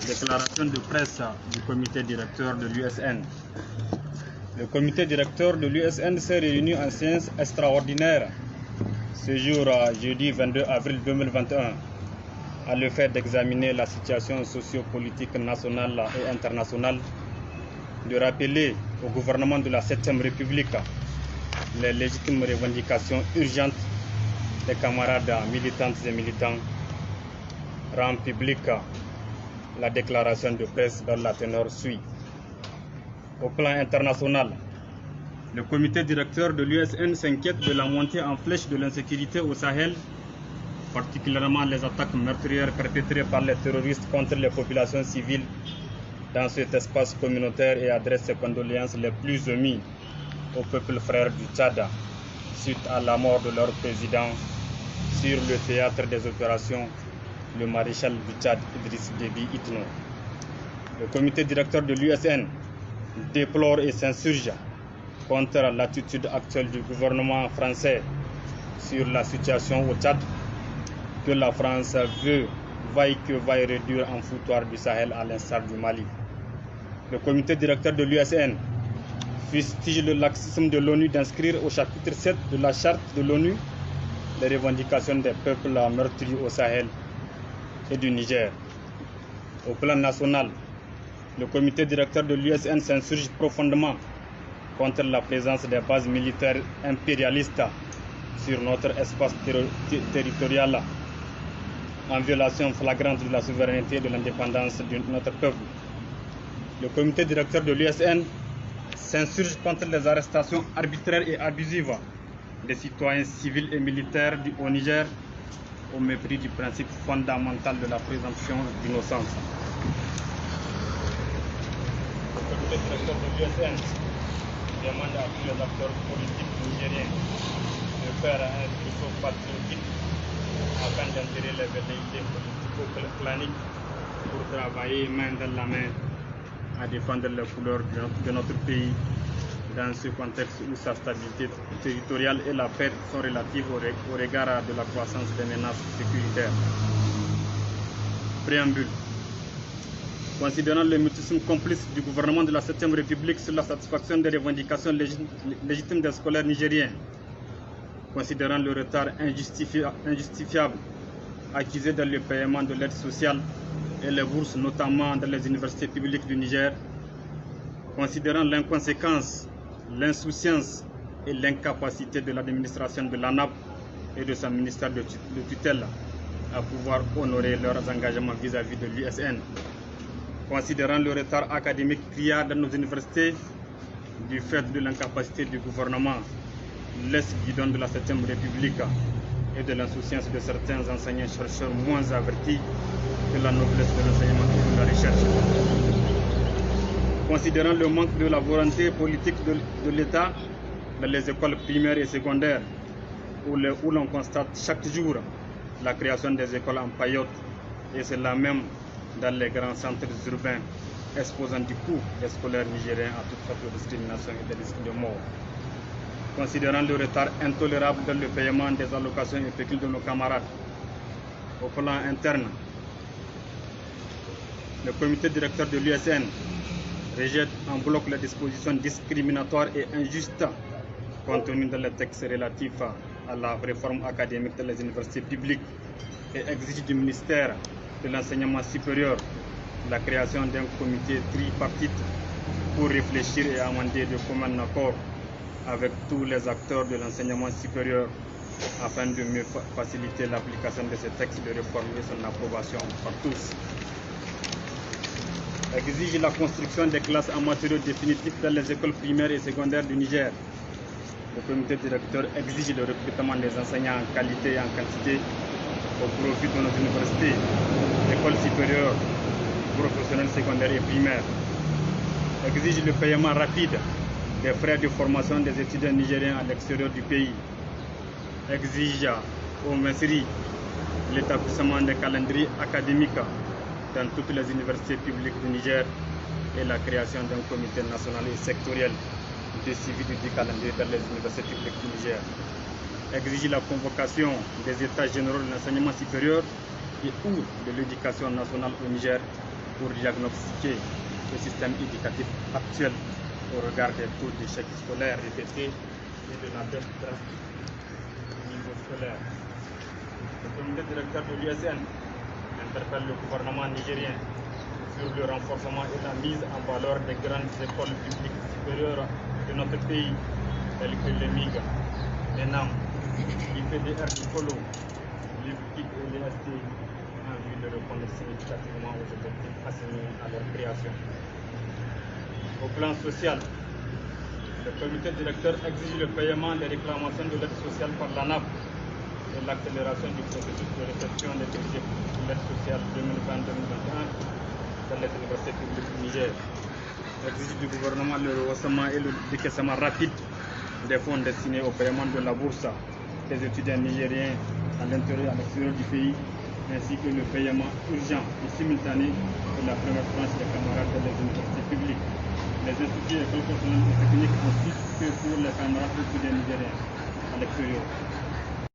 Déclaration de presse du comité directeur de l'USN. Le comité directeur de l'USN s'est réuni en séance extraordinaire ce jour, jeudi 22 avril 2021, à le fait d'examiner la situation sociopolitique nationale et internationale, de rappeler au gouvernement de la 7e République les légitimes revendications urgentes des camarades militantes et militants, rend publique la déclaration de presse dont la teneur suit. Au plan international, le comité directeur de l'USN s'inquiète de la montée en flèche de l'insécurité au Sahel, particulièrement les attaques meurtrières perpétrées par les terroristes contre les populations civiles dans cet espace communautaire et adresse ses condoléances les plus émues au peuple frère du Tchad suite à la mort de leur président sur le théâtre des opérations, le maréchal du Tchad Idriss Déby Itno. Le comité directeur de l'USN déplore et s'insurge contre l'attitude actuelle du gouvernement français sur la situation au Tchad, que la France veut vaille que vaille réduire en foutoir du Sahel à l'instar du Mali. Le comité directeur de l'USN fustige le laxisme de l'ONU d'inscrire au chapitre 7 de la charte de l'ONU les revendications des peuples meurtris au Sahel et du Niger. Au plan national, le comité directeur de l'USN s'insurge profondément contre la présence des bases militaires impérialistes sur notre espace territorial, en violation flagrante de la souveraineté et de l'indépendance de notre peuple. Le comité directeur de l'USN s'insurge contre les arrestations arbitraires et abusives des citoyens civils et militaires au Niger, au mépris du principe fondamental de la présomption d'innocence. Le comité directeur de l'USN demande à tous les acteurs politiques nigériens de faire un sursaut patriotique afin d'intégrer les velléités politico-planiques pour travailler main dans la main à défendre les couleurs de notre pays dans ce contexte où sa stabilité territoriale et la paix sont relatives au regard de la croissance des menaces sécuritaires. Préambule. Considérant le mutisme complice du gouvernement de la 7e République sur la satisfaction des revendications légitimes des scolaires nigériens, considérant le retard injustifiable accusé dans le paiement de l'aide sociale et les bourses, notamment dans les universités publiques du Niger, considérant l'inconséquence, l'insouciance et l'incapacité de l'administration de l'ANAP et de son ministère de tutelle à pouvoir honorer leurs engagements vis-à-vis de l'USN, considérant le retard académique criard dans nos universités du fait de l'incapacité du gouvernement, l'ex-guidon de la 7e République et de l'insouciance de certains enseignants-chercheurs moins avertis que la noblesse de l'enseignement et de la recherche. Considérant le manque de la volonté politique de l'État dans les écoles primaires et secondaires, où l'on constate chaque jour la création des écoles en paillotte, et cela même dans les grands centres urbains, exposant du coup les scolaires nigériens à toute sorte de discrimination et de risques de mort. Considérant le retard intolérable dans le paiement des allocations et pécules de nos camarades. Au plan interne, le comité directeur de l'USN rejette en bloc les dispositions discriminatoires et injustes contenues dans les textes relatifs à la réforme académique dans les universités publiques et exige du ministère de l'enseignement supérieur la création d'un comité tripartite pour réfléchir et amender de commun accord avec tous les acteurs de l'enseignement supérieur afin de mieux faciliter l'application de ces textes de réforme et son approbation par tous. Exige la construction des classes en matériaux définitifs dans les écoles primaires et secondaires du Niger. Le comité directeur exige le recrutement des enseignants en qualité et en quantité au profit de nos universités, écoles supérieures, professionnelles secondaires et primaires. Exige le paiement rapide des frais de formation des étudiants nigériens à l'extérieur du pays. Exige au MESRI l'établissement des calendriers académiques dans toutes les universités publiques du Niger et la création d'un comité national et sectoriel de suivi du calendrier dans les universités publiques du Niger. Exige la convocation des états généraux de l'enseignement supérieur et ou de l'éducation nationale au Niger pour diagnostiquer le système éducatif actuel au regard des taux d'échec scolaire répétés et de la baisse drastique du niveau scolaire. Le comité directeur de l'USN interpelle le gouvernement nigérien sur le renforcement et la mise en valeur des grandes écoles publiques supérieures de notre pays, telles que les MIG, les NAM, l'IPDR du Polo, l'IPIC et l'EST, en vue de répondre significativement aux objectifs assignés à leur création. Au plan social, le comité directeur exige le paiement des réclamations de l'aide sociale par l'ANAP et l'accélération du processus de réception des dossiers de l'aide sociale 2020-2021 dans les universités publiques du Niger. Exige du gouvernement le rehaussement et le décaissement rapide des fonds destinés au paiement de la bourse des étudiants nigériens à l'intérieur et à l'extérieur du pays, ainsi que le paiement urgent et simultané de la première tranche des camarades des universités publiques, les instituts et écoles professionnelles et techniques, ainsi que pour les camarades étudiants nigériens à l'extérieur.